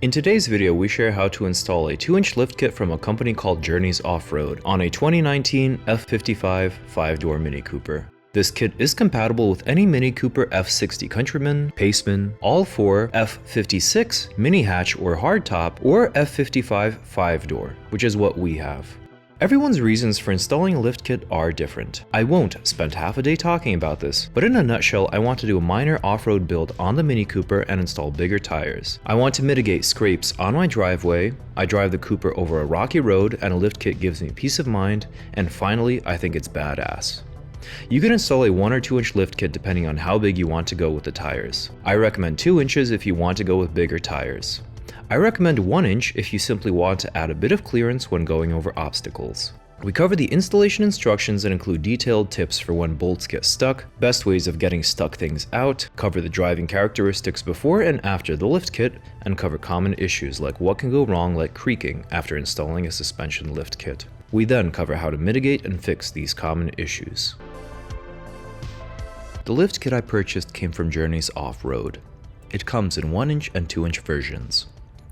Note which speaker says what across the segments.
Speaker 1: In today's video, we share how to install a 2-inch lift kit from a company called Journeys Offroad on a 2019 F55 5-door Mini Cooper. This kit is compatible with any Mini Cooper F60 Countryman, Placeman, all 4 F56 Mini Hatch or Hardtop, or F55 5-door, which is what we have. Everyone's reasons for installing a lift kit are different. I won't spend half a day talking about this, but in a nutshell, I want to do a minor off-road build on the Mini Cooper and install bigger tires. I want to mitigate scrapes on my driveway, I drive the Cooper over a rocky road and a lift kit gives me peace of mind, and finally, I think it's badass. You can install a 1 or 2 inch lift kit depending on how big you want to go with the tires. I recommend 2 inches if you want to go with bigger tires. I recommend 1 inch if you simply want to add a bit of clearance when going over obstacles. We cover the installation instructions and include detailed tips for when bolts get stuck, best ways of getting stuck things out, cover the driving characteristics before and after the lift kit, and cover common issues like what can go wrong like creaking after installing a suspension lift kit. We then cover how to mitigate and fix these common issues. The lift kit I purchased came from Journeys Offroad. It comes in 1 inch and 2 inch versions.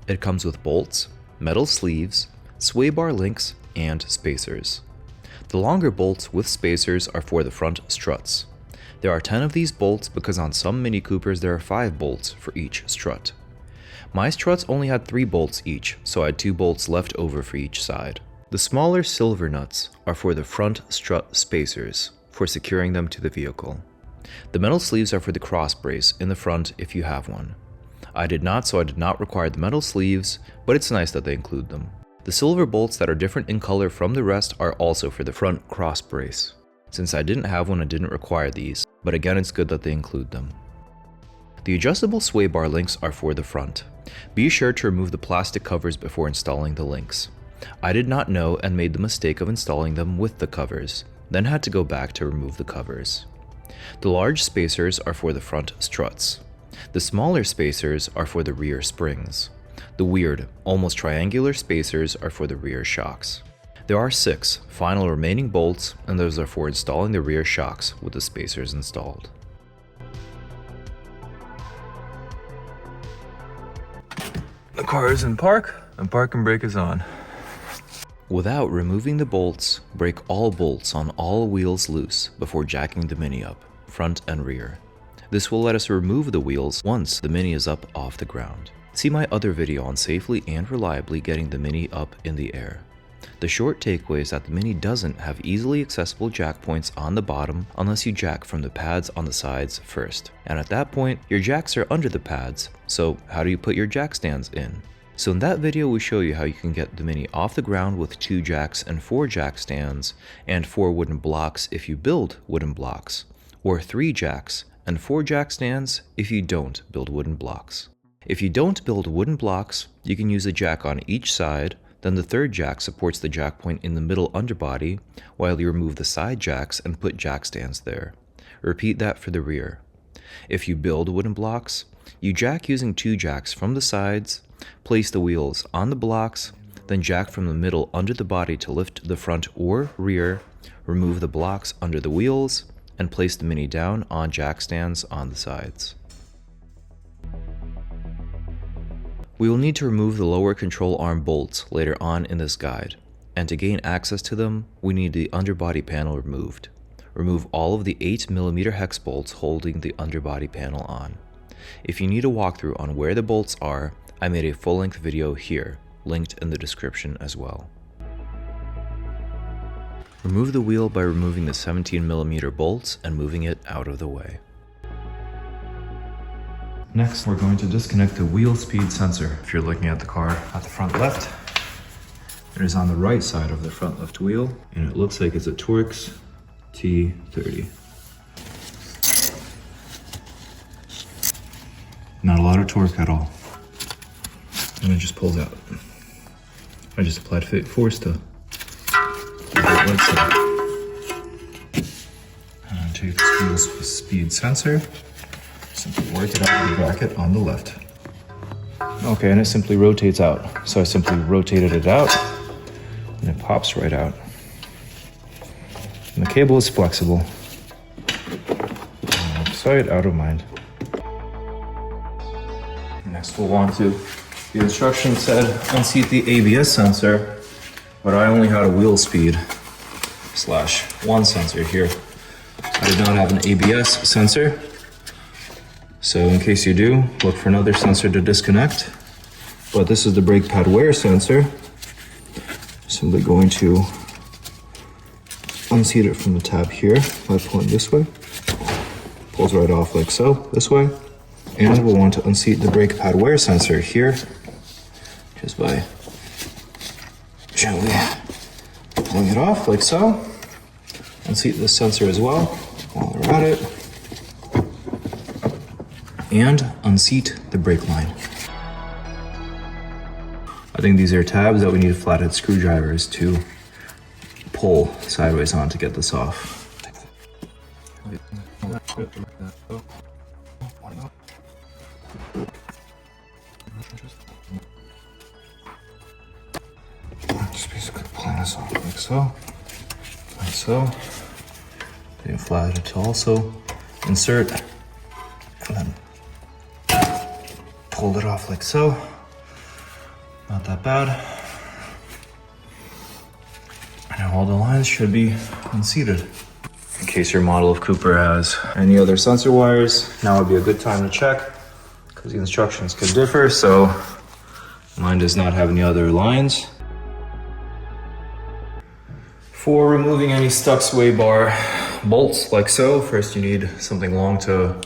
Speaker 1: It comes with bolts, metal sleeves, sway bar links, and spacers. The longer bolts with spacers are for the front struts. There are 10 of these bolts because on some Mini Coopers there are 5 bolts for each strut. My struts only had 3 bolts each, so I had 2 bolts left over for each side. The smaller silver nuts are for the front strut spacers, for securing them to the vehicle. The metal sleeves are for the cross brace in the front if you have one. I did not, so I did not require the metal sleeves, but it's nice that they include them. The silver bolts that are different in color from the rest are also for the front cross brace. Since I didn't have one, I didn't require these, but again it's good that they include them. The adjustable sway bar links are for the front. Be sure to remove the plastic covers before installing the links. I did not know and made the mistake of installing them with the covers, then had to go back to remove the covers. The large spacers are for the front struts. The smaller spacers are for the rear springs. The weird, almost triangular spacers are for the rear shocks. There are 6 final remaining bolts, and those are for installing the rear shocks with the spacers installed. The car is in park, and parking brake is on. Without removing the bolts, break all bolts on all wheels loose before jacking the Mini up, front and rear. This will let us remove the wheels once the Mini is up off the ground. See my other video on safely and reliably getting the Mini up in the air. The short takeaway is that the Mini doesn't have easily accessible jack points on the bottom unless you jack from the pads on the sides first. And at that point, your jacks are under the pads, so how do you put your jack stands in? So in that video we show you how you can get the Mini off the ground with 2 jacks and 4 jack stands, and 4 wooden blocks if you build wooden blocks, or 3 jacks and 4 jack stands if you don't build wooden blocks. If you don't build wooden blocks, you can use a jack on each side, then the 3rd jack supports the jack point in the middle underbody, while you remove the side jacks and put jack stands there. Repeat that for the rear. If you build wooden blocks, you jack using 2 jacks from the sides, place the wheels on the blocks, then jack from the middle under the body to lift the front or rear, remove the blocks under the wheels, and place the Mini down on jack stands on the sides. We will need to remove the lower control arm bolts later on in this guide, and to gain access to them, we need the underbody panel removed. Remove all of the 8mm hex bolts holding the underbody panel on. If you need a walkthrough on where the bolts are, I made a full-length video here, linked in the description as well. Remove the wheel by removing the 17mm bolts and moving it out of the way. Next, we're going to disconnect the wheel speed sensor. If you're looking at the car at the front left, it is on the right side of the front left wheel, and it looks like it's a Torx T30. Not a lot of torque at all. And it just pulls out. I just applied force to like so. And take this wheel speed sensor, simply work it out with the bracket on the left. Okay, and it simply rotates out. So I simply rotated it out, and it pops right out. And the cable is flexible. Out of sight, out of mind. Next we'll want to The instructions said unseat the ABS sensor, but I only had a wheel speed /1 sensor here. I did not have an ABS sensor. So in case you do, look for another sensor to disconnect. But this is the brake pad wear sensor. Simply going to unseat it from the tab here by pulling this way. Pulls right off like so, this way. And we'll want to unseat the brake pad wear sensor here, just by gently pulling it off like so. Unseat this sensor as well while we're at it. And unseat the brake line. I think these are tabs that we need flathead screwdrivers to pull sideways on to get this off. Just basically pulling this off like so, like so. Getting flathead to also insert, and then pulled it off like so. Not that bad. And now all the lines should be unseated. In case your model of Cooper has any other sensor wires, now would be a good time to check because the instructions could differ. So mine does not have any other lines. For removing any stuck sway bar bolts like so, first you need something long to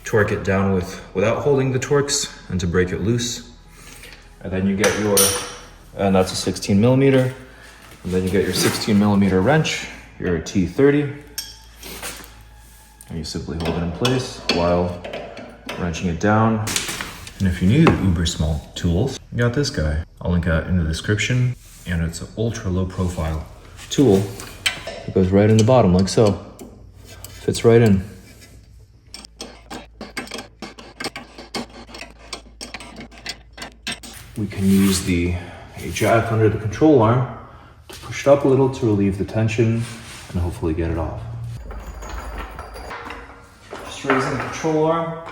Speaker 1: torque it down with without holding the Torx and to break it loose. And then you get your, and that's a 16 millimeter. And then you get your 16 millimeter wrench, your T30. And you simply hold it in place while wrenching it down. And if you need uber small tools, you got this guy. I'll link that in the description. And it's an ultra low profile tool. It goes right in the bottom like so. Fits right in. We can use a jack under the control arm to push it up a little to relieve the tension and hopefully get it off. Just raising the control arm.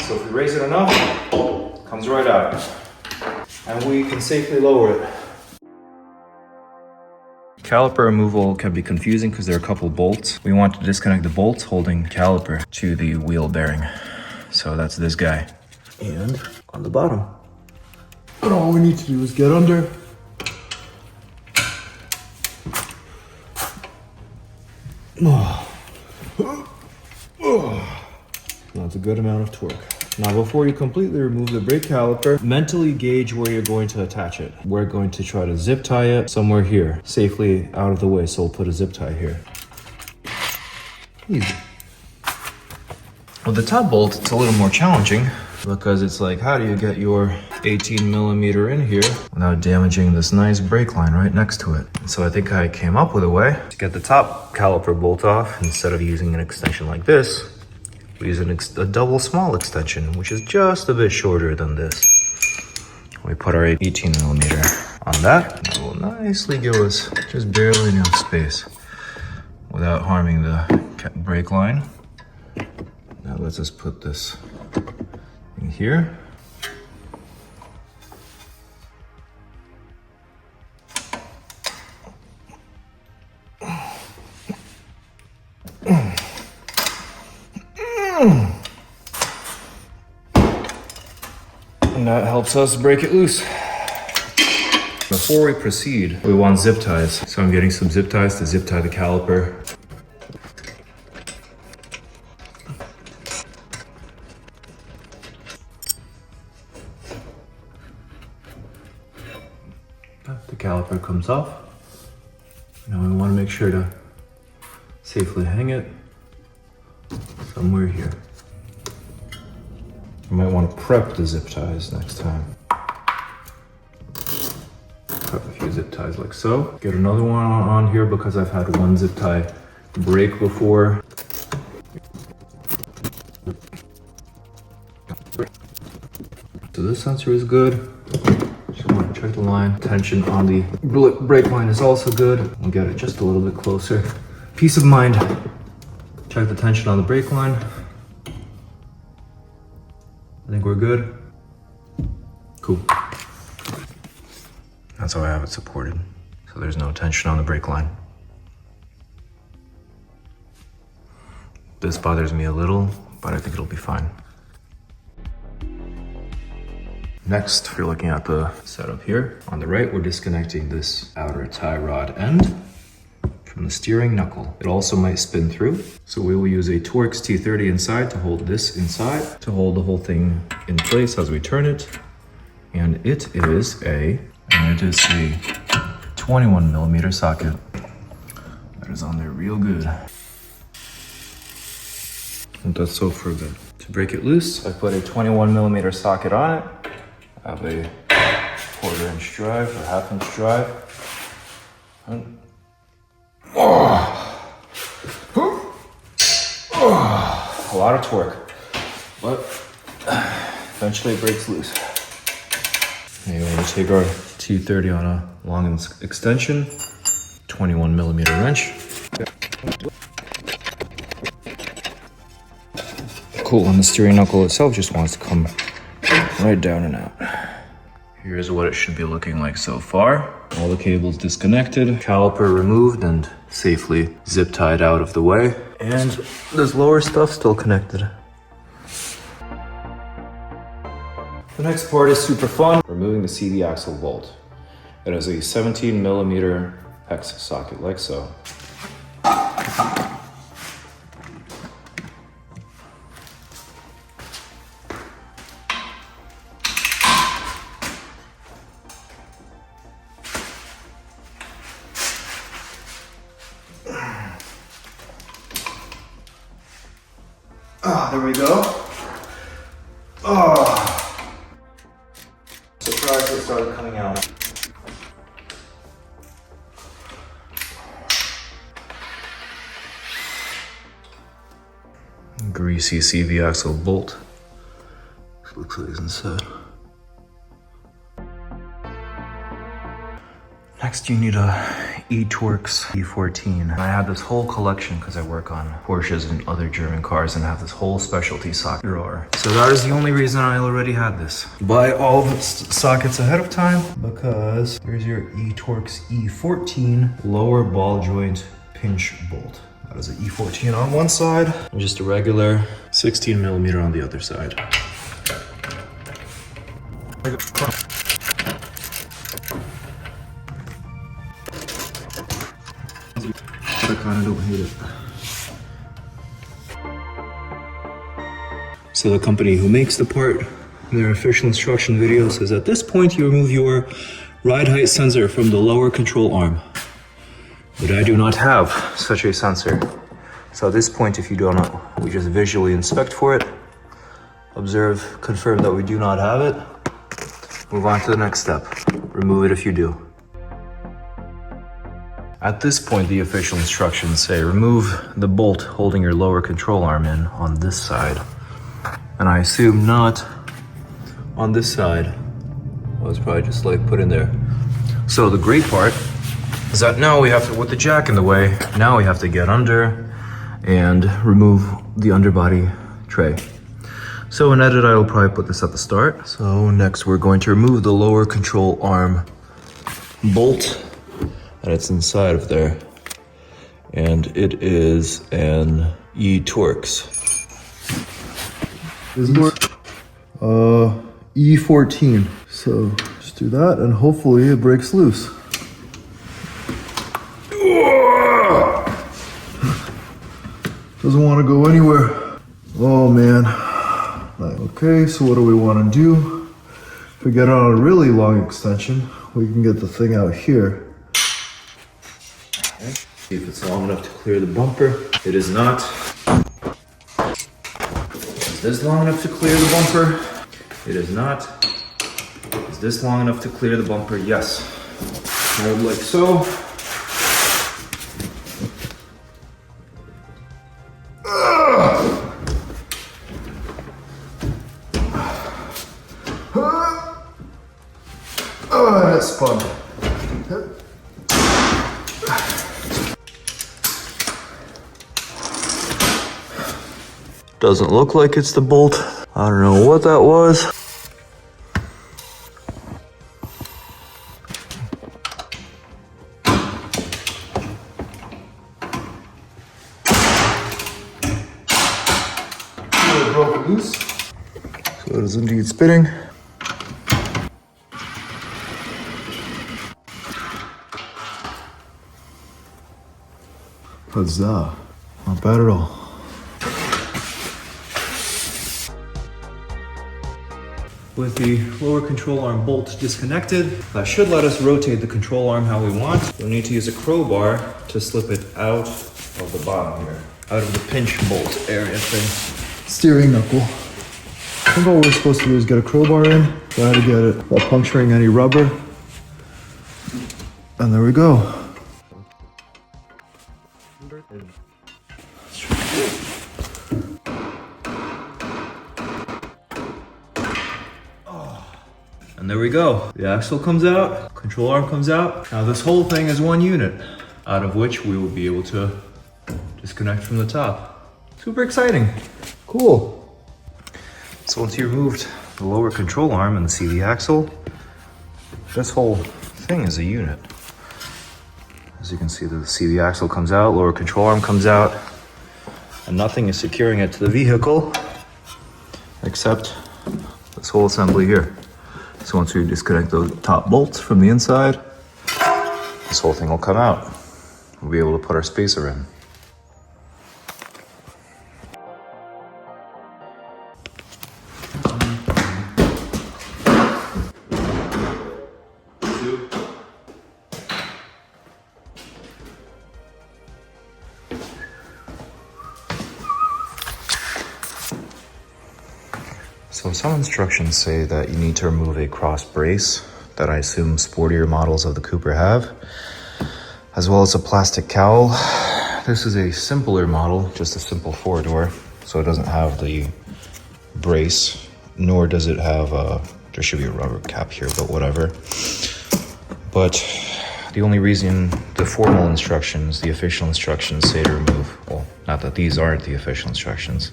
Speaker 1: So if we raise it enough, it comes right out. And we can safely lower it. Caliper removal can be confusing because there are a couple bolts. We want to disconnect the bolts holding caliper to the wheel bearing. So that's this guy. And on the bottom. And all we need to do is get under. That's a good amount of torque. Now before you completely remove the brake caliper, mentally gauge where you're going to attach it. We're going to try to zip tie it somewhere here, safely out of the way, so we'll put a zip tie here. Easy. With the top bolt, it's a little more challenging because it's like, how do you get your 18 millimeter in here without damaging this nice brake line right next to it? And so I think I came up with a way to get the top caliper bolt off. Instead of using an extension like this, we use a double small extension, which is just a bit shorter than this. We put our 18 millimeter on that. It will nicely give us just barely enough space without harming the brake line. Now let's just put this in here. And that helps us break it loose. Before we proceed, we want zip ties. So I'm getting some zip ties to zip tie the caliper. The caliper comes off. Now we want to make sure to safely hang it somewhere here. You might want to prep the zip ties next time. Prep a few zip ties like so. Get another one on here because I've had one zip tie break before. So this sensor is good. Just want to check the line. Tension on the brake line is also good. We'll get it just a little bit closer. Peace of mind. Check the tension on the brake line. I think we're good. Cool. That's how I have it supported. So there's no tension on the brake line. This bothers me a little, but I think it'll be fine. Next, we're looking at the setup here. On the right, we're disconnecting this outer tie rod end from the steering knuckle. It also might spin through. So we will use a Torx T30 inside to hold this inside, to hold the whole thing in place as we turn it. And it is a 21mm socket. That is on there real good. And that's so for good. To break it loose, I put a 21mm socket on it. I have a 1/4 inch drive or 1/2 inch drive. And a lot of torque, but eventually it breaks loose. Anyway, we'll take our T30 on a long extension, 21mm wrench. Cool, and the steering knuckle itself just wants to come right down and out. Here's what it should be looking like so far. All the cables disconnected, caliper removed and safely zip tied out of the way. And this lower stuff still connected. The next part is super fun, removing the CD axle bolt. It has a 17mm hex socket like so. There we go. Surprised it started coming out. Greasy CV axle bolt. This looks like it's inside. Next, you need a Torx E14. I had this whole collection because I work on Porsches and other German cars and I have this whole specialty socket drawer. So that is the only reason I already had this. Buy all the sockets ahead of time because there's your Torx E14 lower ball joint pinch bolt. That is an E14 on one side and just a regular 16mm on the other side. I kind of don't hate it. So the company who makes the part in their official instruction video says at this point you remove your ride height sensor from the lower control arm. But I do not have such a sensor. So at this point, if you don't know, we just visually inspect for it, observe, confirm that we do not have it, move on to the next step. Remove it if you do. At this point, the official instructions say remove the bolt holding your lower control arm in on this side. And I assume not on this side. Well, it's probably just like put in there. So the great part is that now we have to, with the jack in the way, now we have to get under and remove the underbody tray. So in edit, I will probably put this at the start. So next we're going to remove the lower control arm bolt. And it's inside of there. And it is an E-Torx. E14. So just do that and hopefully it breaks loose. Doesn't want to go anywhere. Oh man. Okay, so what do we want to do? If we get on a really long extension, we can get the thing out here. See if it's long enough to clear the bumper. It is not. Is this long enough to clear the bumper? It is not. Is this long enough to clear the bumper? Yes. Hold like so. Oh, that's fun. Doesn't look like it's the bolt. I don't know what that was. It broke loose. So it is indeed spinning. Huzzah. Not bad at all. With the lower control arm bolt disconnected, that should let us rotate the control arm how we want. We'll need to use a crowbar to slip it out of the bottom here, out of the pinch bolt area thing. Steering knuckle. I think all we're supposed to do is get a crowbar in, try to get it without puncturing any rubber. And there we go. And there we go. The axle comes out, control arm comes out. Now this whole thing is one unit, out of which we will be able to disconnect from the top. Super exciting. Cool. So once you removed the lower control arm and the CV axle, this whole thing is a unit. As you can see, the CV axle comes out, lower control arm comes out, and nothing is securing it to the vehicle except this whole assembly here. So once we disconnect the top bolts from the inside, this whole thing will come out. We'll be able to put our spacer in. So some instructions say that you need to remove a cross brace that I assume sportier models of the Cooper have, as well as a plastic cowl. This is a simpler model, just a simple four-door, so it doesn't have the brace, nor does it have there should be a rubber cap here, but whatever. But the only reason the formal instructions, the official instructions say to remove, well, not that these aren't the official instructions,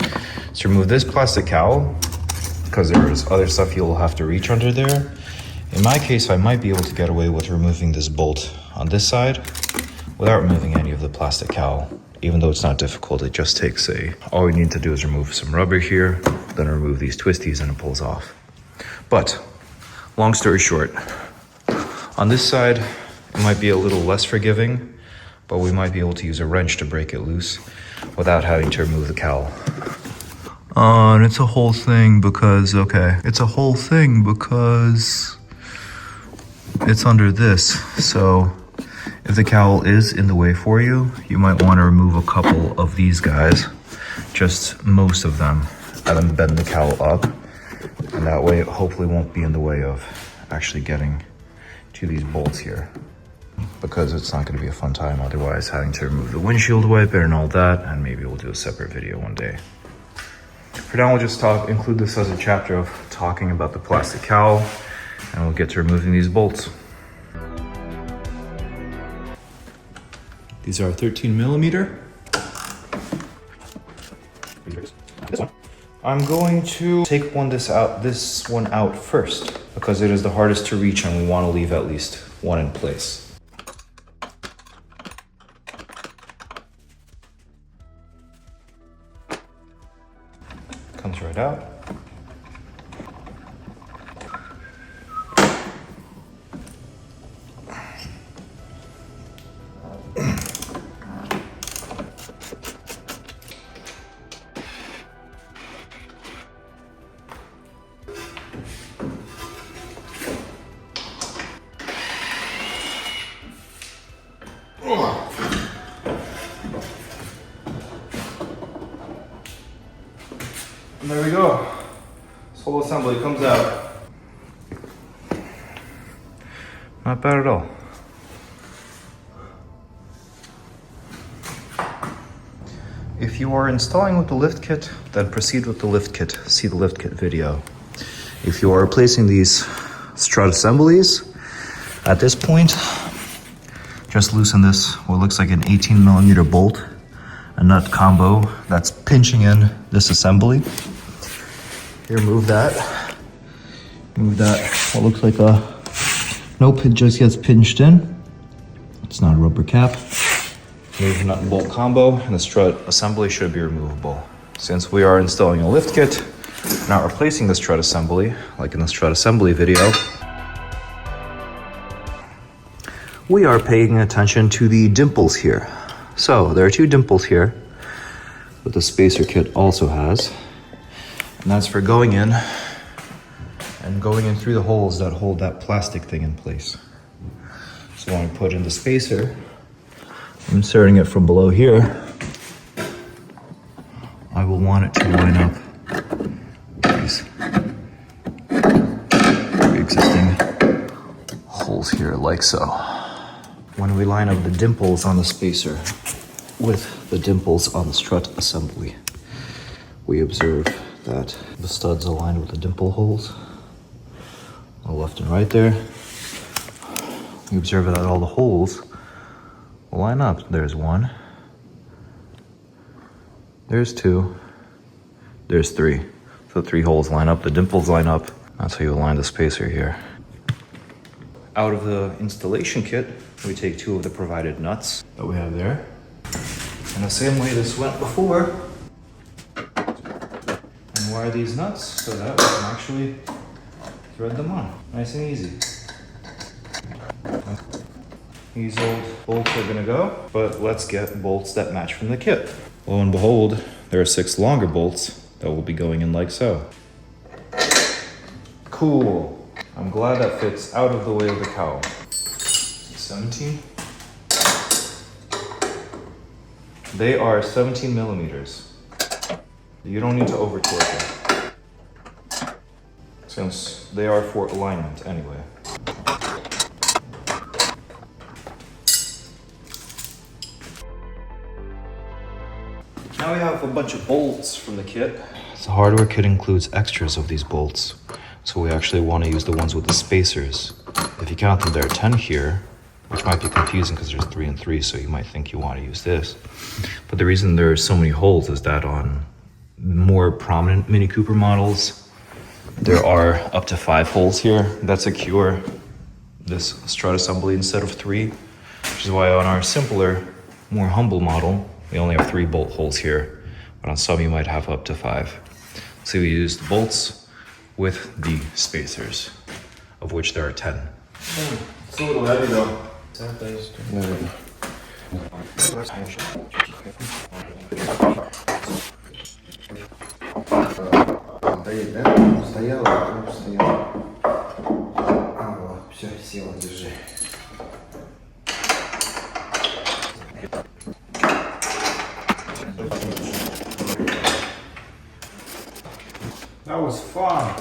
Speaker 1: is to remove this plastic cowl, because there's other stuff you'll have to reach under there. In my case, I might be able to get away with removing this bolt on this side without removing any of the plastic cowl. Even though it's not difficult, it just takes all we need to do is remove some rubber here, then remove these twisties and it pulls off. But, long story short, on this side, it might be a little less forgiving, but we might be able to use a wrench to break it loose without having to remove the cowl. And it's a whole thing because, it's a whole thing because it's under this. So if the cowl is in the way for you, you might want to remove a couple of these guys, just most of them, and then bend the cowl up. And that way it hopefully won't be in the way of actually getting to these bolts here, because it's not going to be a fun time otherwise, having to remove the windshield wiper and all that, and maybe we'll do a separate video one day. For now, we'll just include this as a chapter of talking about the plastic cowl, and we'll get to removing these bolts. These are 13mm. This one. I'm going to take this one out first, because it is the hardest to reach and we want to leave at least one in place. Comes right out. And there we go. This whole assembly comes out. Not bad at all. If you are installing with the lift kit, then proceed with the lift kit. See the lift kit video. If you are replacing these strut assemblies, at this point, just loosen this, what looks like an 18mm bolt, a nut combo that's pinching in this assembly. Here, move that. Move that. What looks like a... Nope, it just gets pinched in. It's not a rubber cap. Move nut and bolt combo, and the strut assembly should be removable. Since we are installing a lift kit, not replacing the strut assembly, like in the strut assembly video, we are paying attention to the dimples here. So there are 2 dimples here that the spacer kit also has. And that's for going in and going in through the holes that hold that plastic thing in place. So when I put in the spacer, I'm inserting it from below here. I will want it to line up these existing holes here like so. When we line up the dimples on the spacer with the dimples on the strut assembly, we observe that the studs align with the dimple holes on the left and right there. We observe that all the holes will line up. There's 1, there's 2, there's 3. So 3 holes line up, the dimples line up. That's how you align the spacer here. Out of the installation kit, we take 2 of the provided nuts that we have there. And the same way this went before, and wire these nuts so that we can actually thread them on. Nice and easy. These old bolts are gonna go, but let's get bolts that match from the kit. Lo and behold, there are 6 longer bolts that will be going in like so. Cool. I'm glad that fits out of the way of the cowl. 17. They are 17 millimeters. You don't need to over torque it, since they are for alignment anyway. Now we have a bunch of bolts from the kit. The hardware kit includes extras of these bolts, so we actually want to use the ones with the spacers. If you count them, there are 10 here, which might be confusing because there's 3 and 3, so you might think you want to use this. But the reason there are so many holes is that on more prominent Mini Cooper models, there are up to 5 holes here that secure this strut assembly instead of 3, which is why on our simpler, more humble model, we only have 3 bolt holes here, but on some you might have up to 5. So we used bolts with the spacers, of which there are 10.
Speaker 2: It's a little heavy though. Все, села, держи. That was fun.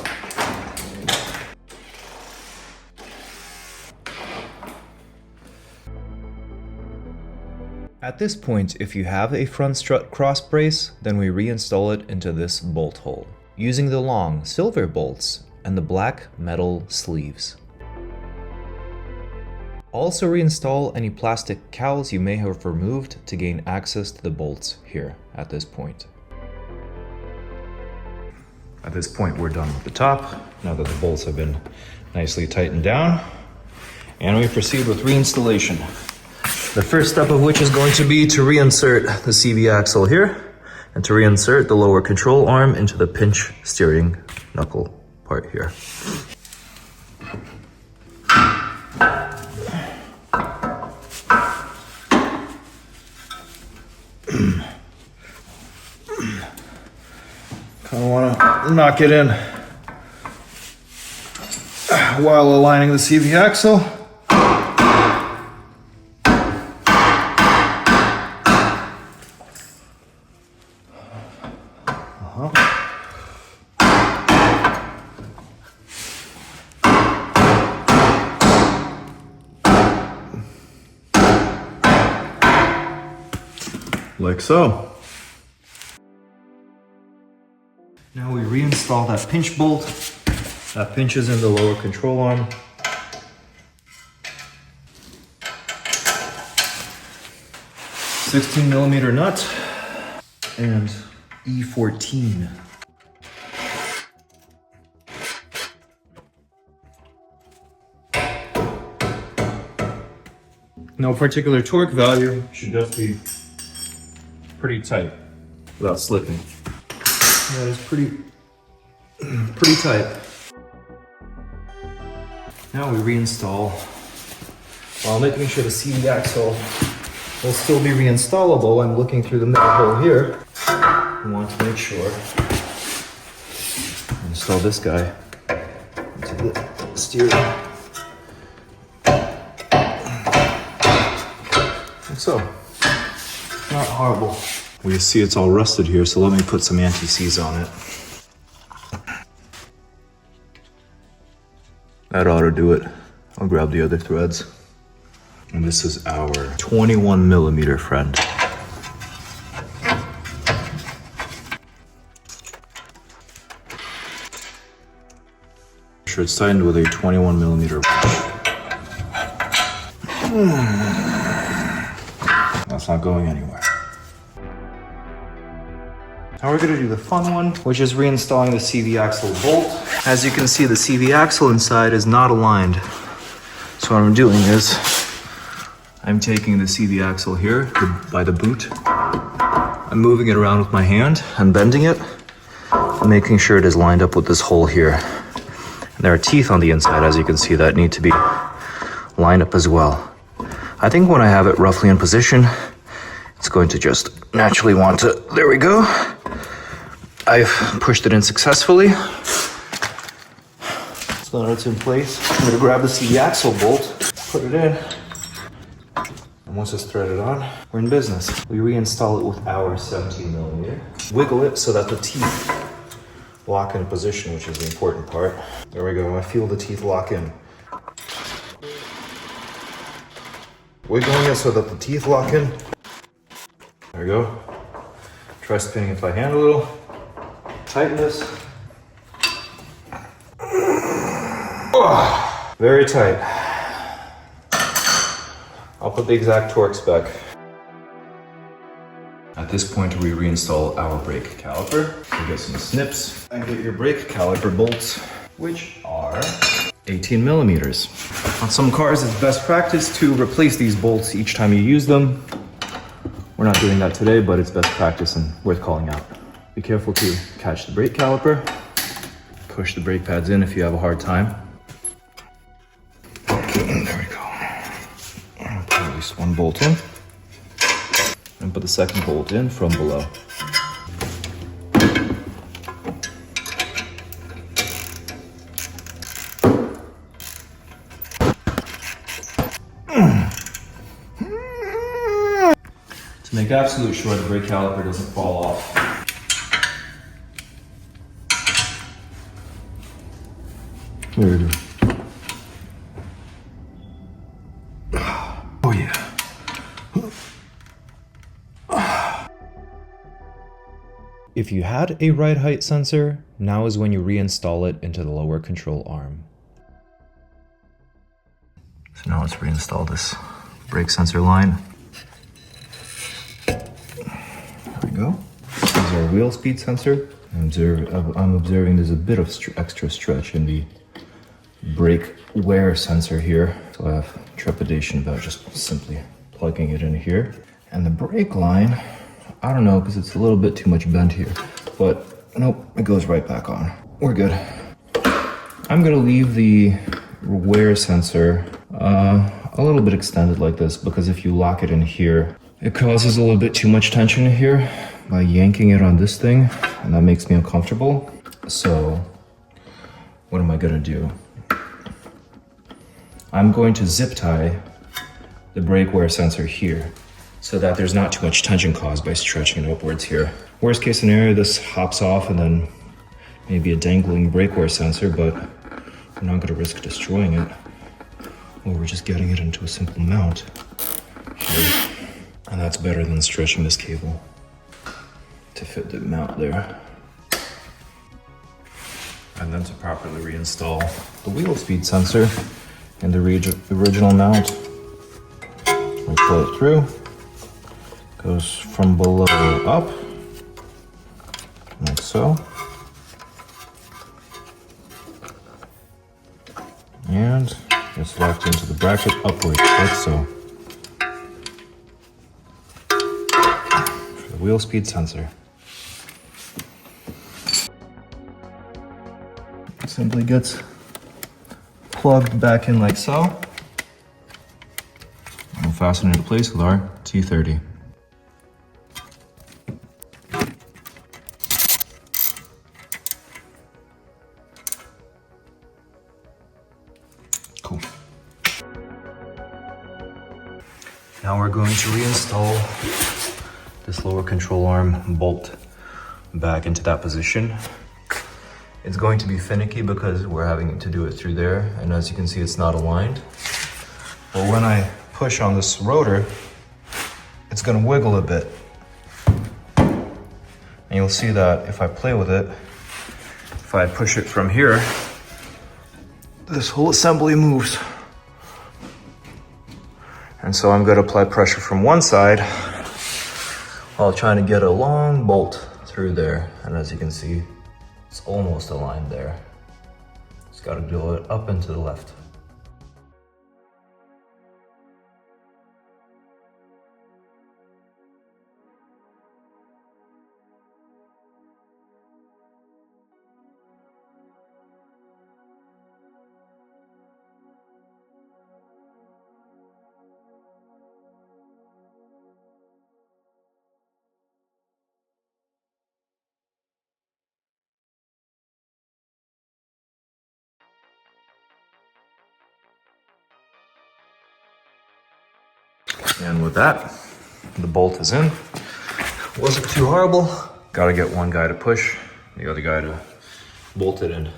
Speaker 1: At this point, if you have a front strut cross brace, then we reinstall it into this bolt hole, using the long silver bolts and the black metal sleeves. Also reinstall any plastic cowls you may have removed to gain access to the bolts here at this point. At this point, we're done with the top, now that the bolts have been nicely tightened down, and we proceed with reinstallation. The first step of which is going to be to reinsert the CV axle here, and to reinsert the lower control arm into the pinch steering knuckle part here.
Speaker 2: Kind of want to knock it in while aligning the CV axle. Like so.
Speaker 1: Now we reinstall that pinch bolt that pinches in the lower control arm. $16mm nut and E14.
Speaker 2: No particular torque value, should just be pretty tight without slipping. That is pretty tight. Now we reinstall while making sure the CV axle will still be reinstallable. I'm looking through the middle hole here. I want to make sure. Install this guy into the steering. Like so. Not horrible. We see it's all rusted here, so let me put some anti-seize on it. That ought to do it. I'll grab the other threads. And this is our 21mm friend. Sure, it's tightened with a 21mm. That's not going anywhere. Now we're gonna do the fun one, which is reinstalling the CV axle bolt. As you can see, the CV axle inside is not aligned. So what I'm doing is, I'm taking the CV axle here by the boot. I'm moving it around with my hand and bending it, and making sure it is lined up with this hole here. And there are teeth on the inside, as you can see, that need to be lined up as well. I think when I have it roughly in position, it's going to just naturally want to, there we go. I've pushed it in successfully. So now it's in place. I'm gonna grab the CV axle bolt, put it in. And once it's threaded on, we're in business. We reinstall it with our 17mm. Wiggle it so that the teeth lock in position, which is the important part. There we go, I feel the teeth lock in. Wiggling it so that the teeth lock in. There we go. Try spinning it by hand a little. Tighten this. Oh, very tight. I'll put the exact torque spec. At this point, we reinstall our brake caliper. You get some snips and get your brake caliper bolts, which are 18mm. On some cars, it's best practice to replace these bolts each time you use them. We're not doing that today, but it's best practice and worth calling out. Be careful to catch the brake caliper. Push the brake pads in if you have a hard time. There we go. I'll put at least one bolt in. And put the second bolt in from below. To make absolute sure the brake caliper doesn't fall off. There we go. Oh yeah. If you had a ride height sensor, now is when you reinstall it into the lower control arm. So now let's reinstall this brake sensor line. There we go. This is our wheel speed sensor. I'm observing there's a bit of extra stretch in the brake wear sensor here. So I have trepidation about just simply plugging it in here. And the brake line, I don't know, because it's a little bit too much bent here, but nope, it goes right back on. We're good. I'm gonna leave the wear sensor a little bit extended like this, because if you lock it in here, it causes a little bit too much tension in here by yanking it on this thing, and that makes me uncomfortable. So what am I gonna do? I'm going to zip tie the brake wear sensor here so that there's not too much tension caused by stretching it upwards here. Worst case scenario, this hops off and then maybe a dangling brake wear sensor, but we're not gonna risk destroying it. Or we're just getting it into a simple mount here. And that's better than stretching this cable to fit the mount there. And then to properly reinstall the wheel speed sensor in the original mount. We pull it through, goes from below up, like so. And it's locked into the bracket upwards, like so. wheel speed sensor. It simply gets plugged back in like so. We'll fasten it into place with our T30. Cool. Now we're going to reinstall this lower control arm bolt back into that position. It's going to be finicky because we're having to do it through there, and as you can see, it's not aligned. But when I push on this rotor, it's going to wiggle a bit. And you'll see that if I play with it, if I push it from here, this whole assembly moves. And so I'm going to apply pressure from one side while trying to get a long bolt through there. And as you can see, it's almost aligned there. Just got to do it up and to the left. And with that, the bolt is in. Wasn't too horrible. Gotta get one guy to push, the other guy to bolt it in.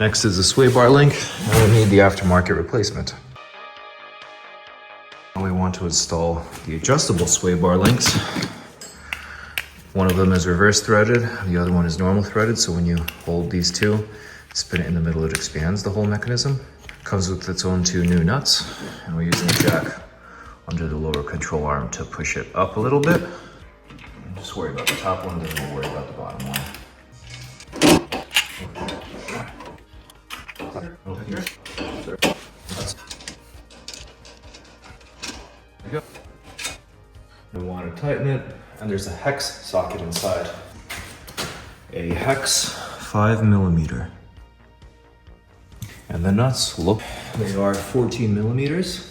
Speaker 2: Next is the sway bar link, and we need the aftermarket replacement. We want to install the adjustable sway bar links. One of them is reverse threaded, the other one is normal threaded, so when you hold these two, spin it in the middle, it expands the whole mechanism. Comes with its own two new nuts, and we're using a jack under the lower control arm to push it up a little bit. Just worry about the top one, then we'll worry about the bottom one. There you go. We want to tighten it, and there's a hex socket inside. A hex 5mm. And the nuts, look, they are 14mm.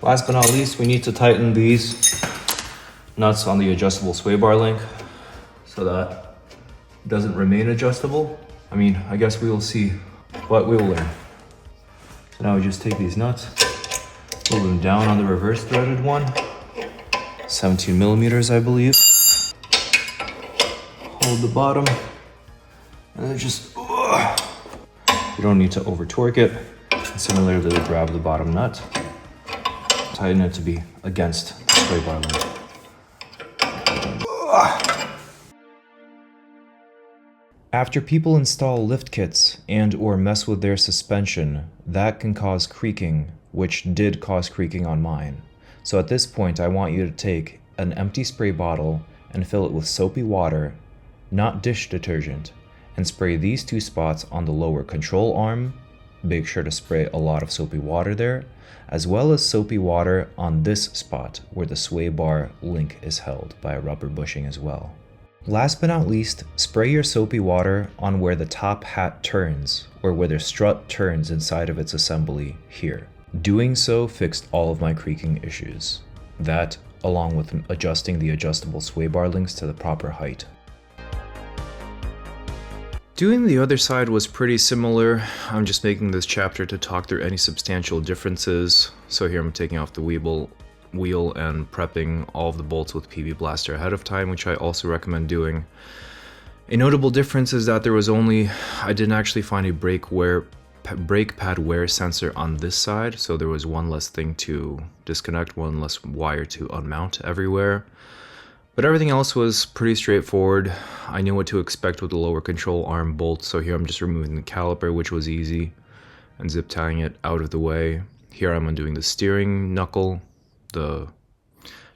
Speaker 2: Last but not least, we need to tighten these nuts on the adjustable sway bar link so that it doesn't remain adjustable. I mean, I guess we will see, but we will learn. So now we just take these nuts, move them down on the reverse threaded one, 17mm, I believe. Hold the bottom, and then just, you don't need to over torque it. And similarly, grab the bottom nut, tighten it to be against the sway bar link. After people install lift kits and or mess with their suspension, that can cause creaking, which did cause creaking on mine. So at this point, I want you to take an empty spray bottle and fill it with soapy water, not dish detergent, and spray these two spots on the lower control arm. Make sure to spray a lot of soapy water there, as well as soapy water on this spot where the sway bar link is held by a rubber bushing as well. Last but not least, spray your soapy water on where the top hat turns, or where the strut turns inside of its assembly here. Doing so fixed all of my creaking issues. That, along with adjusting the adjustable sway bar links to the proper height. Doing the other side was pretty similar. I'm just making this chapter to talk through any substantial differences. So here I'm taking off the wheel and prepping all of the bolts with PB Blaster ahead of time, which I also recommend doing. A notable difference is that I didn't actually find a brake pad wear sensor on this side, so there was one less thing to disconnect, one less wire to unmount everywhere. But everything else was pretty straightforward. I knew what to expect with the lower control arm bolt, so here I'm just removing the caliper, which was easy, and zip tying it out of the way.
Speaker 1: Here I'm undoing the steering knuckle, the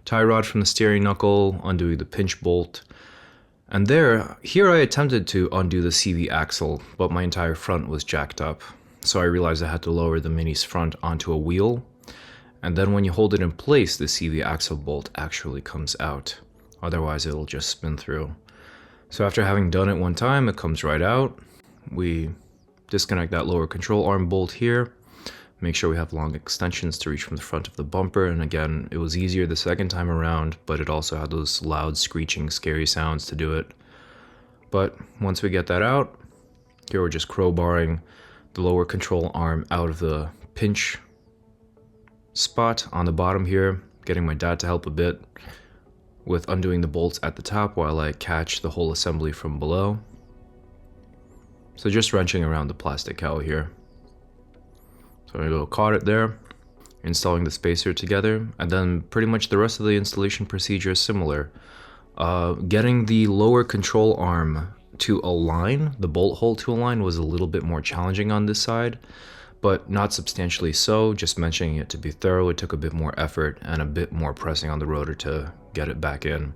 Speaker 1: tie rod from the steering knuckle, undoing the pinch bolt. And here I attempted to undo the CV axle, but my entire front was jacked up. So I realized I had to lower the Mini's front onto a wheel. And then when you hold it in place, the CV axle bolt actually comes out. Otherwise it'll just spin through. So after having done it one time, it comes right out. We disconnect that lower control arm bolt here. Make sure we have long extensions to reach from the front of the bumper. And again, it was easier the second time around, but it also had those loud, screeching, scary sounds to do it. But once we get that out, here we're just crowbarring the lower control arm out of the pinch spot on the bottom here, getting my dad to help a bit with undoing the bolts at the top while I catch the whole assembly from below. So just wrenching around the plastic cowl here. So I go caught it there, installing the spacer together, and then pretty much the rest of the installation procedure is similar. Getting the lower control arm to align, the bolt hole to align, was a little bit more challenging on this side, but not substantially so. Just mentioning it to be thorough, it took a bit more effort and a bit more pressing on the rotor to get it back in.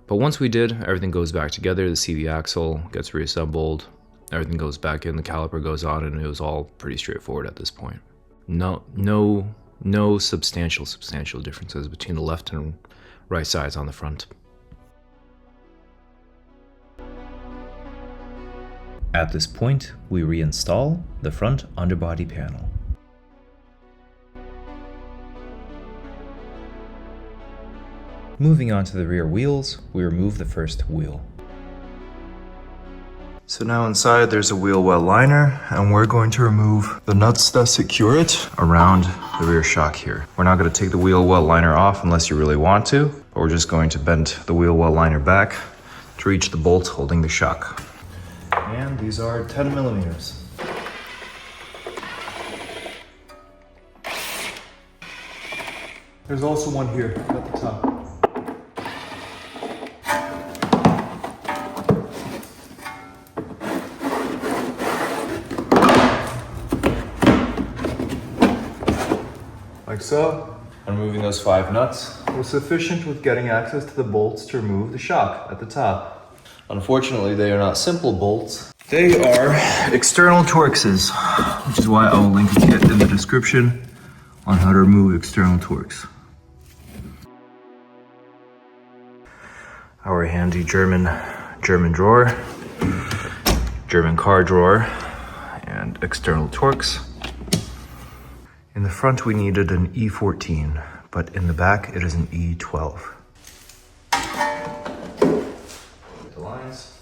Speaker 1: But once we did, everything goes back together, the CV axle gets reassembled, everything goes back in, the caliper goes on, and it was all pretty straightforward at this point. No substantial differences between the left and right sides on the front.
Speaker 3: At this point, we reinstall the front underbody panel. Moving on to the rear wheels, we remove the first wheel.
Speaker 2: So now inside there's a wheel well liner, and we're going to remove the nuts that secure it around the rear shock here. We're not going to take the wheel well liner off unless you really want to, but we're just going to bend the wheel well liner back to reach the bolt holding the shock. And these are 10 millimeters. There's also one here at the top. Like so. And removing those 5 nuts was sufficient with getting access to the bolts to remove the shock at the top. Unfortunately, they are not simple bolts. They are external Torxes, which is why I will link a kit in the description on how to remove external Torx. Our handy German drawer, German car drawer, and external Torx. In the front we needed an E14, but in the back it is an E12. The lines.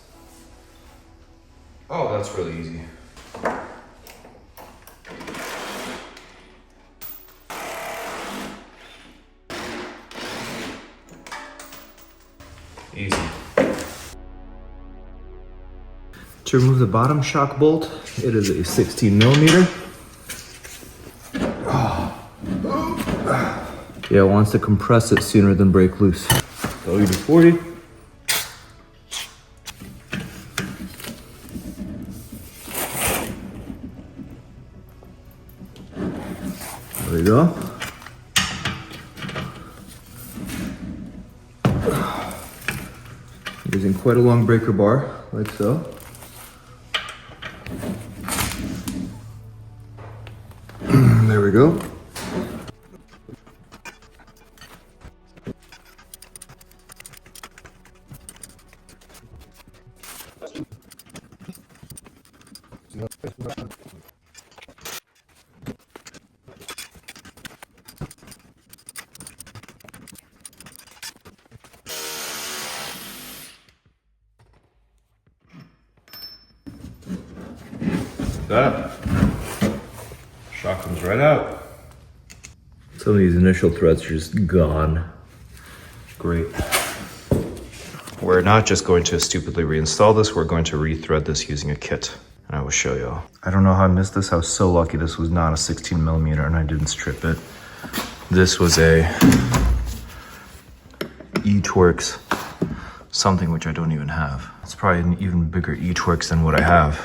Speaker 2: Oh, that's really easy. Easy. To remove the bottom shock bolt, it is a 16 millimeter. Yeah, it wants to compress it sooner than break loose. WD-40. There we go. Using quite a long breaker bar, like so. There we go. That shock comes right out. Some of these initial threads are just gone. Great. We're not just going to stupidly reinstall this, we're going to rethread this using a kit. And I will show you. I don't know how I missed this. I was so lucky this was not a 16 millimeter and I didn't strip it. This was a E-Torx, something which I don't even have. It's probably an even bigger E-Torx than what I have.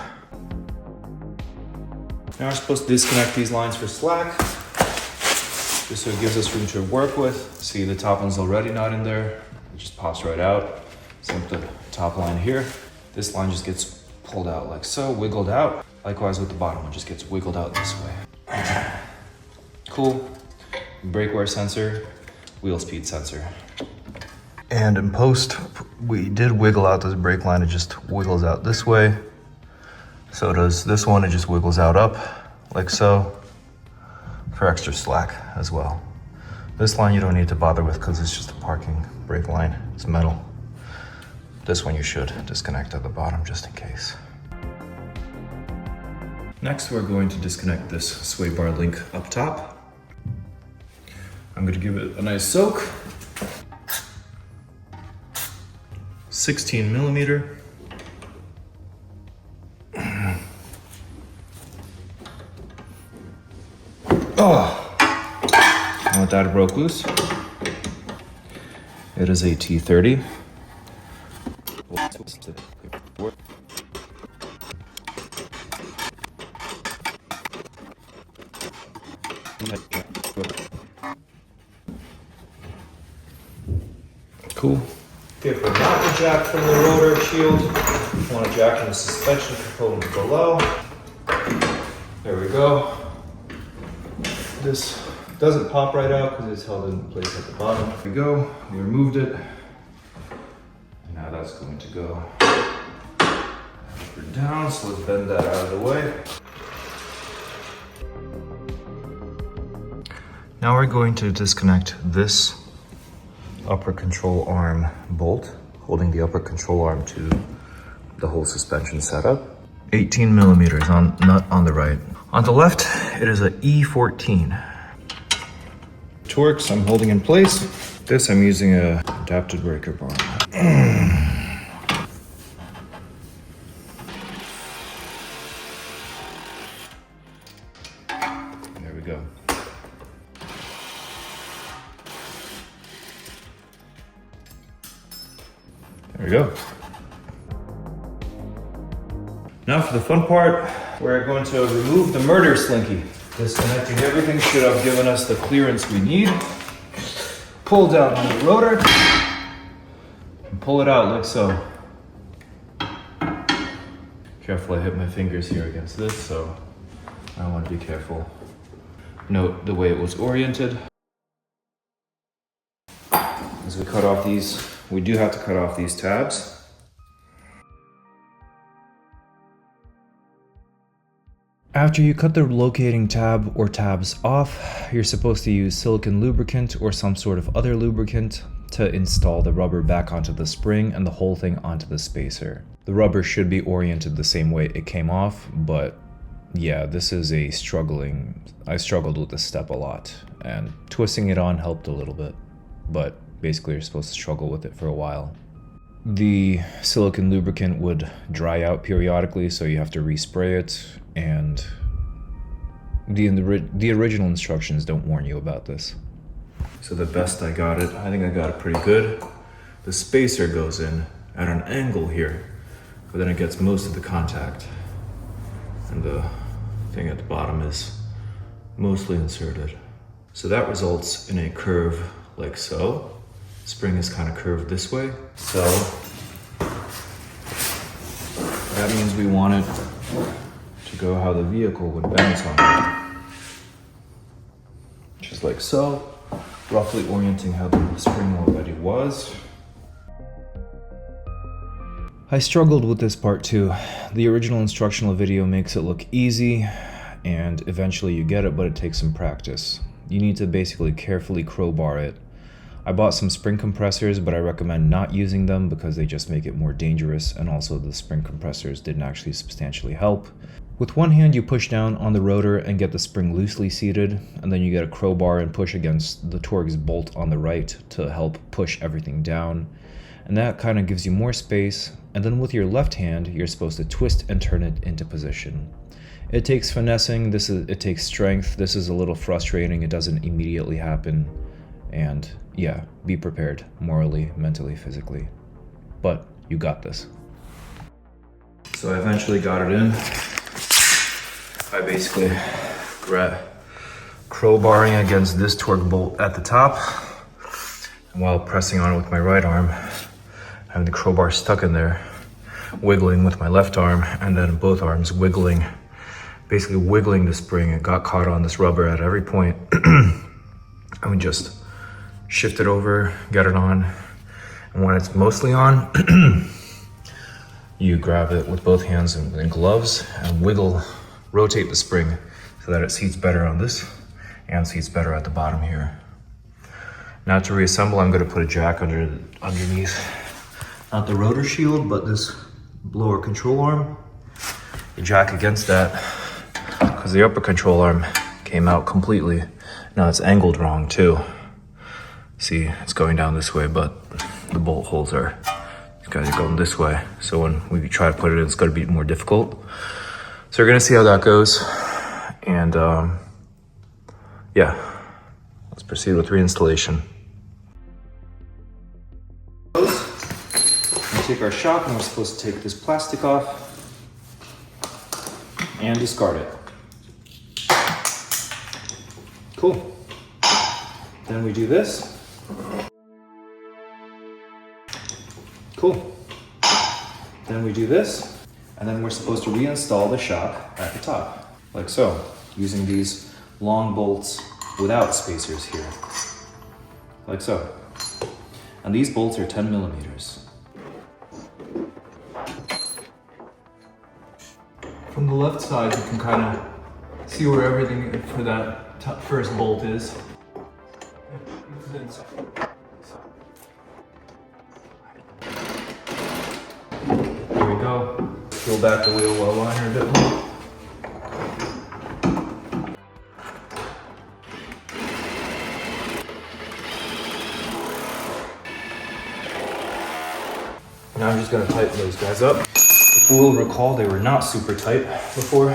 Speaker 2: Now we're supposed to disconnect these lines for slack. just so it gives us room to work with. See, the top one's already not in there. It just pops right out. Same with the top line here. This line just gets pulled out like so, wiggled out. Likewise with the bottom one, just gets wiggled out this way. Cool. Brake wear sensor, wheel speed sensor. And in post, we did wiggle out this brake line. It just wiggles out this way. So does this one, it just wiggles out up like so for extra slack as well. This line you don't need to bother with because it's just a parking brake line. It's metal. This one you should disconnect at the bottom just in case. Next, we're going to disconnect this sway bar link up top. I'm going to give it a nice soak. 16 millimeter. Oh, and with that, it broke loose. It is a T30. Cool. Okay, for not to jack from the rotor shield, you want to jack from the suspension component below. There we go. This doesn't pop right out because it's held in place at the bottom. There we go. We removed it. And now that's going to go up and down. So let's bend that out of the way. Now we're going to disconnect this upper control arm bolt, holding the upper control arm to the whole suspension setup. 18 millimeters on nut on the right. On the left, it is a E14. Torques I'm holding in place. This I'm using a adapted breaker bar. There we go. There we go. Now for the fun part, we're going to remove the murder slinky. Disconnecting everything should have given us the clearance we need. Pull down on the rotor and pull it out like so. Careful, I hit my fingers here against this, so I want to be careful. Note the way it was oriented. As we cut off these, we do have to cut off these tabs.
Speaker 3: After you cut the locating tab or tabs off, you're supposed to use silicone lubricant or some sort of other lubricant to install the rubber back onto the spring and the whole thing onto the spacer. The rubber should be oriented the same way it came off, but yeah, this is I struggled with this step a lot, and twisting it on helped a little bit, but basically you're supposed to struggle with it for a while. The silicone lubricant would dry out periodically, so you have to respray it, and the original instructions don't warn you about this.
Speaker 2: So the best I got it, I think I got it pretty good. The spacer goes in at an angle here, but then it gets most of the contact. And the thing at the bottom is mostly inserted. So that results in a curve like so. Spring is kind of curved this way. So that means we want it to go how the vehicle would bounce on it. Just like so, roughly orienting how the spring already was.
Speaker 3: I struggled with this part too. The original instructional video makes it look easy, and eventually you get it, but it takes some practice. You need to basically carefully crowbar it. I bought some spring compressors, but I recommend not using them because they just make it more dangerous, and also the spring compressors didn't actually substantially help. With one hand you push down on the rotor and get the spring loosely seated, and then you get a crowbar and push against the Torx bolt on the right to help push everything down. And that kind of gives you more space, and then with your left hand you're supposed to twist and turn it into position. It takes finessing, it takes strength, this is a little frustrating, it doesn't immediately happen, and yeah, be prepared, morally, mentally, physically. But you got this.
Speaker 2: So I eventually got it in. I basically
Speaker 3: crowbarring against this torque bolt at the top, while pressing on it with my right arm, having the crowbar stuck in there, wiggling with my left arm, and then both arms wiggling, basically wiggling the spring. It got caught on this rubber at every point. I would just shift it over, get it on, and when it's mostly on, you grab it with both hands and gloves and wiggle, rotate the spring so that it seats better on this and seats better at the bottom here. Now to reassemble, I'm going to put a jack underneath, not the rotor shield, but this blower control arm. The jack against that, because the upper control arm came out completely. Now it's angled wrong too. See, it's going down this way, but the bolt holes are, these guys are going this way. So when we try to put it in, it's going to be more difficult. So we're going to see how that goes. And yeah, let's proceed with reinstallation. We take our shock, and we're supposed to take this plastic off and discard it. Cool. Then we do this. Cool. Then we do this, and then we're supposed to reinstall the shock at the top, like so, using these long bolts without spacers here, like so. And these bolts are 10 millimeters. From the left side, you can kind of see where everything for that first bolt is. Here we go. Peel back the wheel well liner a bit more. Now I'm just going to tighten those guys up. If you will recall, they were not super tight before,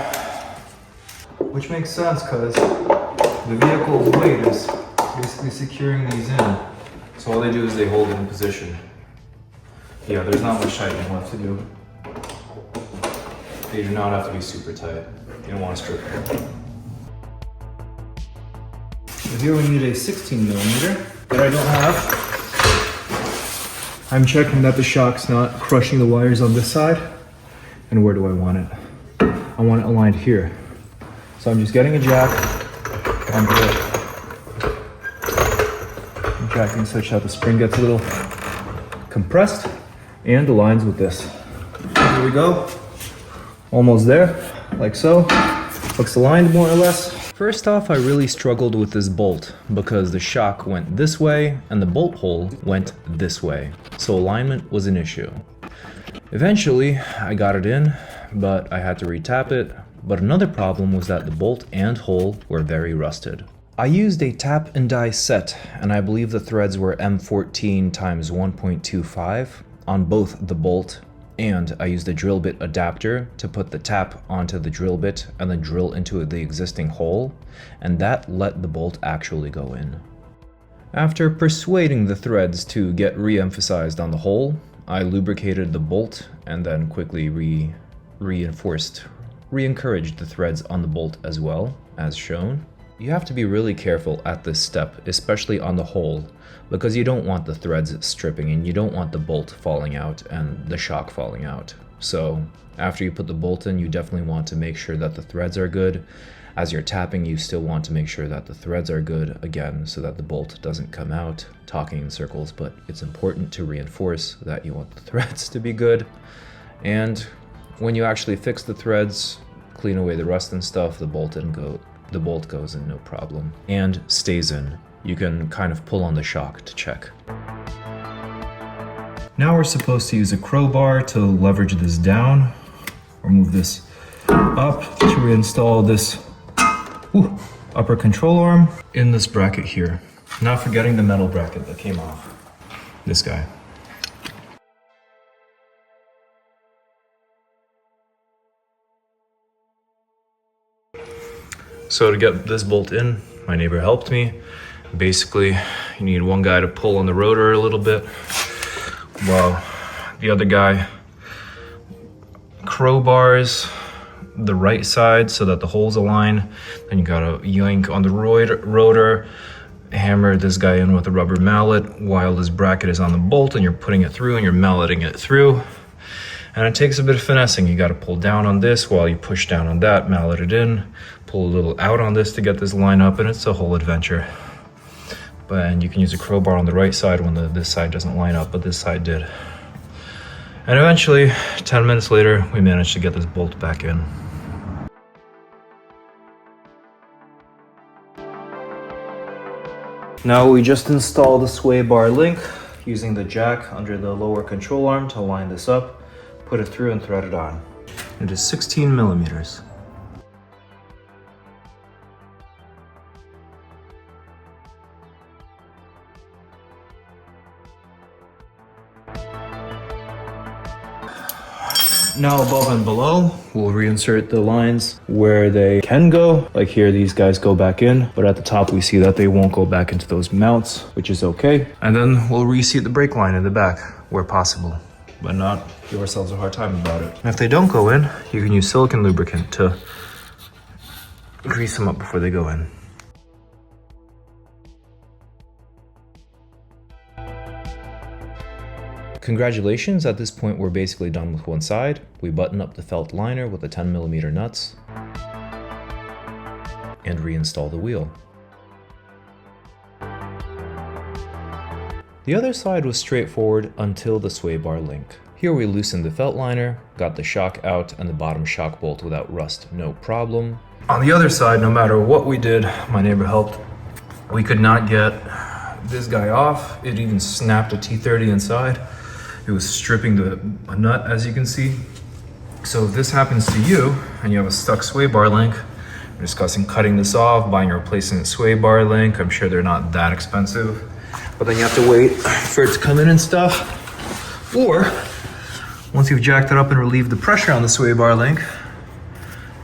Speaker 3: which makes sense because the vehicle's weight is basically securing these in. So all they do is they hold it in position. Yeah, there's not much tightening left to do. They do not have to be super tight. You don't want to strip them. So here we need a 16 millimeter that I don't have. I'm checking that the shock's not crushing the wires on this side. And where do I want it? I want it aligned here. So I'm just getting a jack and jacking such that the spring gets a little compressed and aligns with this. Here we go. Almost there, like so. Looks aligned more or less. First off, I really struggled with this bolt because the shock went this way and the bolt hole went this way. So alignment was an issue. Eventually, I got it in, but I had to retap it. But another problem was that the bolt and hole were very rusted. I used a tap and die set, and I believe the threads were M14 x 1.25 on both the bolt, and I used a drill bit adapter to put the tap onto the drill bit and then drill into the existing hole, and that let the bolt actually go in. After persuading the threads to get re-emphasized on the hole, I lubricated the bolt and then quickly re-encouraged the threads on the bolt as well, as shown. You have to be really careful at this step, especially on the hole, because you don't want the threads stripping and you don't want the bolt falling out and the shock falling out. So after you put the bolt in, you definitely want to make sure that the threads are good. As you're tapping, you still want to make sure that the threads are good again so that the bolt doesn't come out. Talking in circles, but it's important to reinforce that you want the threads to be good. And when you actually fix the threads, clean away the rust and stuff, the bolt goes in no problem and stays in. You can kind of pull on the shock to check. Now we're supposed to use a crowbar to leverage this down or move this up to reinstall this upper control arm in this bracket here. Not forgetting the metal bracket that came off. This guy. So to get this bolt in, my neighbor helped me. Basically, you need one guy to pull on the rotor a little bit, while the other guy crowbars the right side so that the holes align. Then you gotta yank on the rotor, hammer this guy in with a rubber mallet while this bracket is on the bolt, and you're putting it through and you're malleting it through. And it takes a bit of finessing. You gotta pull down on this while you push down on that, mallet it in, pull a little out on this to get this line up, and it's a whole adventure. And you can use a crowbar on the right side when this side doesn't line up, but this side did. And eventually, 10 minutes later, we managed to get this bolt back in. Now we just installed the sway bar link using the jack under the lower control arm to line this up, put it through and thread it on. It is 16 millimeters. Now above and below, we'll reinsert the lines where they can go. Like here, these guys go back in, but at the top we see that they won't go back into those mounts, which is okay. And then we'll reseat the brake line in the back where possible, but not give ourselves a hard time about it. And if they don't go in, you can use silicone lubricant to grease them up before they go in. Congratulations, at this point we're basically done with one side. We button up the felt liner with the 10mm nuts and reinstall the wheel. The other side was straightforward until the sway bar link. Here we loosened the felt liner, got the shock out and the bottom shock bolt without rust, no problem. On the other side, no matter what we did, my neighbor helped, we could not get this guy off. It even snapped a T30 inside. It was stripping a nut, as you can see. So if this happens to you and you have a stuck sway bar link, we're discussing cutting this off, buying a replacement sway bar link. I'm sure they're not that expensive, but then you have to wait for it to come in and stuff. Or once you've jacked it up and relieved the pressure on the sway bar link,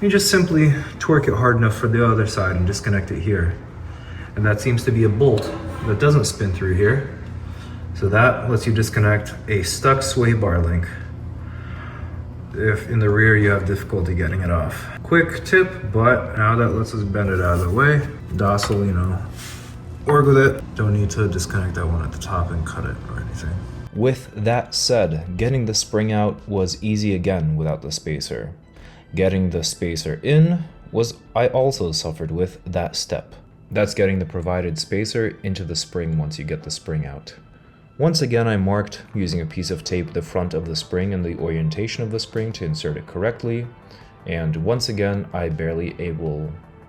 Speaker 3: you just simply torque it hard enough for the other side and disconnect it here. And that seems to be a bolt that doesn't spin through here. So that lets you disconnect a stuck sway bar link if in the rear you have difficulty getting it off. Quick tip, but now that lets us bend it out of the way. Docile, you know, work with it. Don't need to disconnect that one at the top and cut it or anything. With that said, getting the spring out was easy again without the spacer. Getting the spacer in I also suffered with that step. That's getting the provided spacer into the spring once you get the spring out. Once again, I marked using a piece of tape the front of the spring and the orientation of the spring to insert it correctly. And once again, I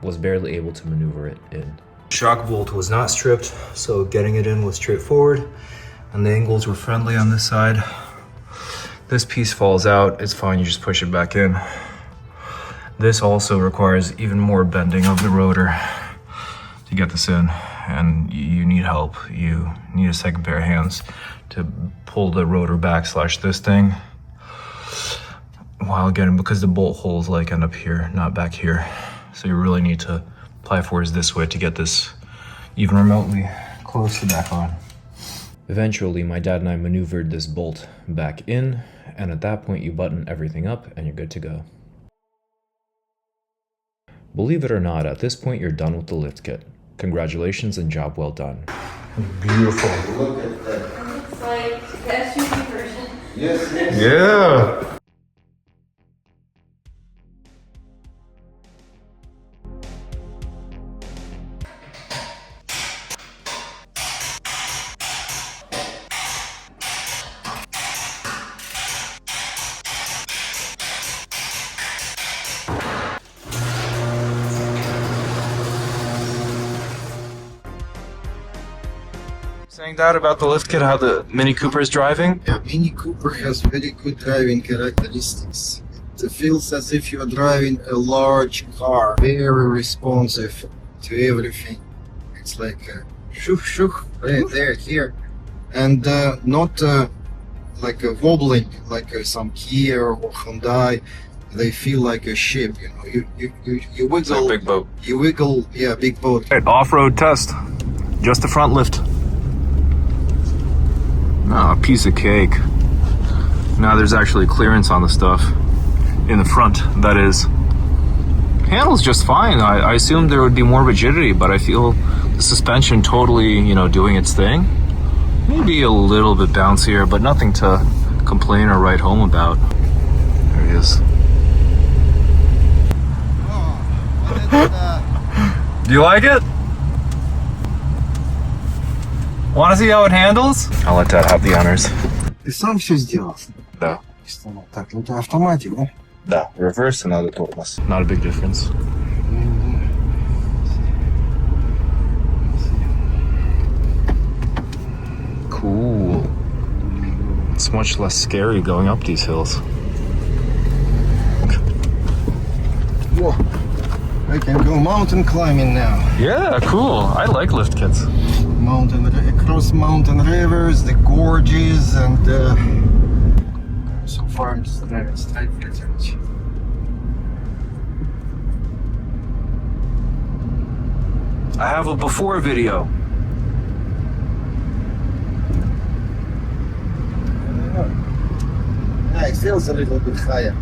Speaker 3: was barely able to maneuver it in. Shock bolt was not stripped, so getting it in was straightforward. And the angles were friendly on this side. This piece falls out, it's fine, you just push it back in. This also requires even more bending of the rotor to get this in, and you need help. You need a second pair of hands to pull the rotor back / this thing while getting, because the bolt holes like end up here, not back here. So you really need to apply force this way to get this even remotely close to back on. Eventually, my dad and I maneuvered this bolt back in, and at that point you button everything up and you're good to go. Believe it or not, at this point you're done with the lift kit. Congratulations and job well done. Beautiful.
Speaker 4: Look at that. It's like the SUV version.
Speaker 2: Yes, yes.
Speaker 3: Yeah. Saying that about the lift kit, how the Mini Cooper is driving?
Speaker 5: Yeah, Mini Cooper has very good driving characteristics. It feels as if you are driving a large car, very responsive to everything. It's like shoo shoo, right there, here, and not like a wobbling like some Kia or Hyundai. They feel like a ship, you know. You wiggle,
Speaker 3: Like a big boat.
Speaker 5: You wiggle, yeah, big boat.
Speaker 3: Right, off-road test. Just the front lift. Oh, a piece of cake. Now there's actually clearance on the stuff. In the front, that is. handles just fine. I assumed there would be more rigidity, but I feel the suspension totally, you know, doing its thing. Maybe a little bit bouncier, but nothing to complain or write home about. There he is. Do you like it? Want to see how it handles? I'll let Dad have the honors.
Speaker 5: Ты сам все сделал?
Speaker 3: Да.
Speaker 5: Так, ну это автоматик, да?
Speaker 3: Да. Reverse and other tools. Not a big difference. Cool. It's much less scary going up these hills.
Speaker 5: Whoa. I can go mountain climbing now.
Speaker 3: Yeah, cool. I like lift kits.
Speaker 5: Across mountain rivers, the gorges, and so far I'm just driving straight for it.
Speaker 3: I have a before video.
Speaker 5: Yeah, it feels a little bit higher.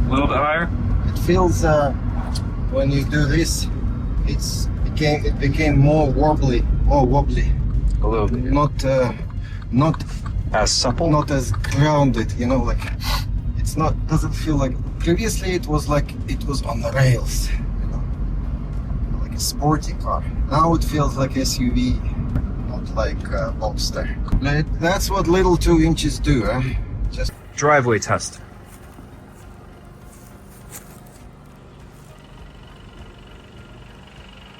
Speaker 3: A little bit higher?
Speaker 5: It feels when you do this, it became more wobbly.
Speaker 3: A little bit.
Speaker 5: Not
Speaker 3: As supple?
Speaker 5: not as grounded, you know, like it's not, doesn't feel like, previously it was like it was on the rails, you know, like a sporty car. Now it feels like SUV, not like Boxster. That's what little 2 inches do, huh? Just
Speaker 3: Driveway test.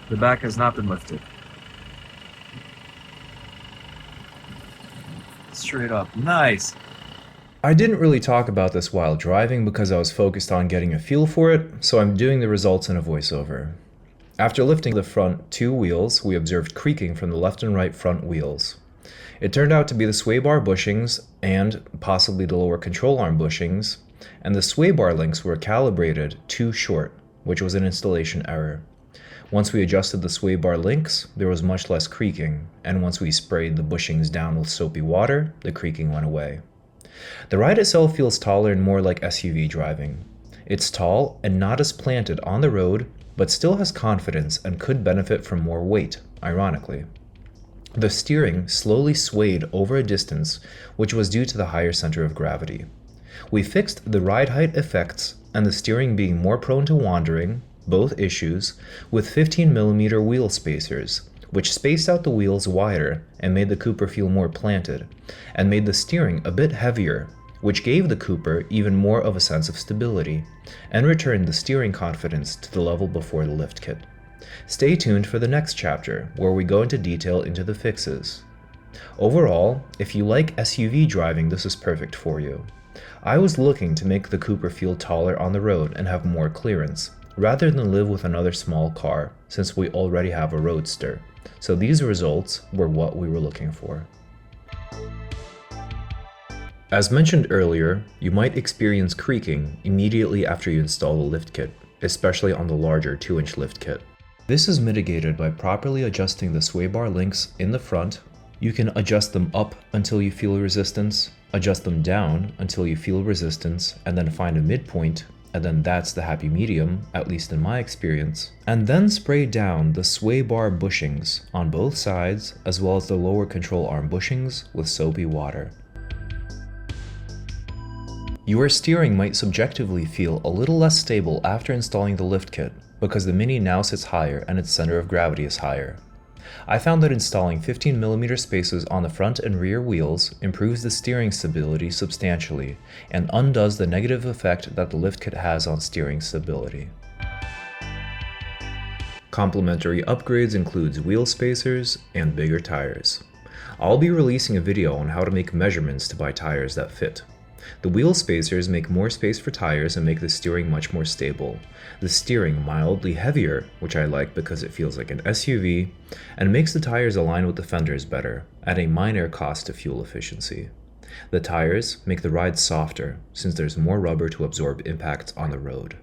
Speaker 3: The back has not been lifted. Straight up. Nice. I didn't really talk about this while driving because I was focused on getting a feel for it, so I'm doing the results in a voiceover. After lifting the front 2 wheels, we observed creaking from the left and right front wheels. It turned out to be the sway bar bushings and possibly the lower control arm bushings, and the sway bar links were calibrated too short, which was an installation error. Once we adjusted the sway bar links, there was much less creaking, and once we sprayed the bushings down with soapy water, the creaking went away. The ride itself feels taller and more like SUV driving. It's tall and not as planted on the road, but still has confidence and could benefit from more weight, ironically. The steering slowly swayed over a distance, which was due to the higher center of gravity. We fixed the ride height effects and the steering being more prone to wandering, both issues, with 15mm wheel spacers, which spaced out the wheels wider and made the Cooper feel more planted, and made the steering a bit heavier, which gave the Cooper even more of a sense of stability, and returned the steering confidence to the level before the lift kit. Stay tuned for the next chapter, where we go into detail into the fixes. Overall, if you like SUV driving, this is perfect for you. I was looking to make the Cooper feel taller on the road and have more clearance, rather than live with another small car, since we already have a roadster. So these results were what we were looking for. As mentioned earlier, you might experience creaking immediately after you install the lift kit, especially on the larger 2-inch lift kit. This is mitigated by properly adjusting the sway bar links in the front. You can adjust them up until you feel resistance, adjust them down until you feel resistance, and then find a midpoint, and then that's the happy medium, at least in my experience. And then spray down the sway bar bushings on both sides, as well as the lower control arm bushings with soapy water. Your steering might subjectively feel a little less stable after installing the lift kit, because the Mini now sits higher and its center of gravity is higher. I found that installing 15mm spacers on the front and rear wheels improves the steering stability substantially and undoes the negative effect that the lift kit has on steering stability. Complementary upgrades includes wheel spacers and bigger tires. I'll be releasing a video on how to make measurements to buy tires that fit. The wheel spacers make more space for tires and make the steering much more stable. The steering mildly heavier, which I like because it feels like an SUV, and makes the tires align with the fenders better, at a minor cost to fuel efficiency. The tires make the ride softer, since there's more rubber to absorb impacts on the road.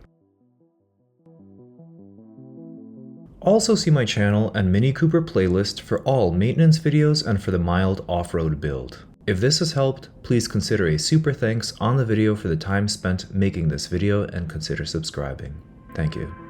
Speaker 3: Also see my channel and Mini Cooper playlist for all maintenance videos and for the mild off-road build. If this has helped, please consider a super thanks on the video for the time spent making this video and consider subscribing. Thank you.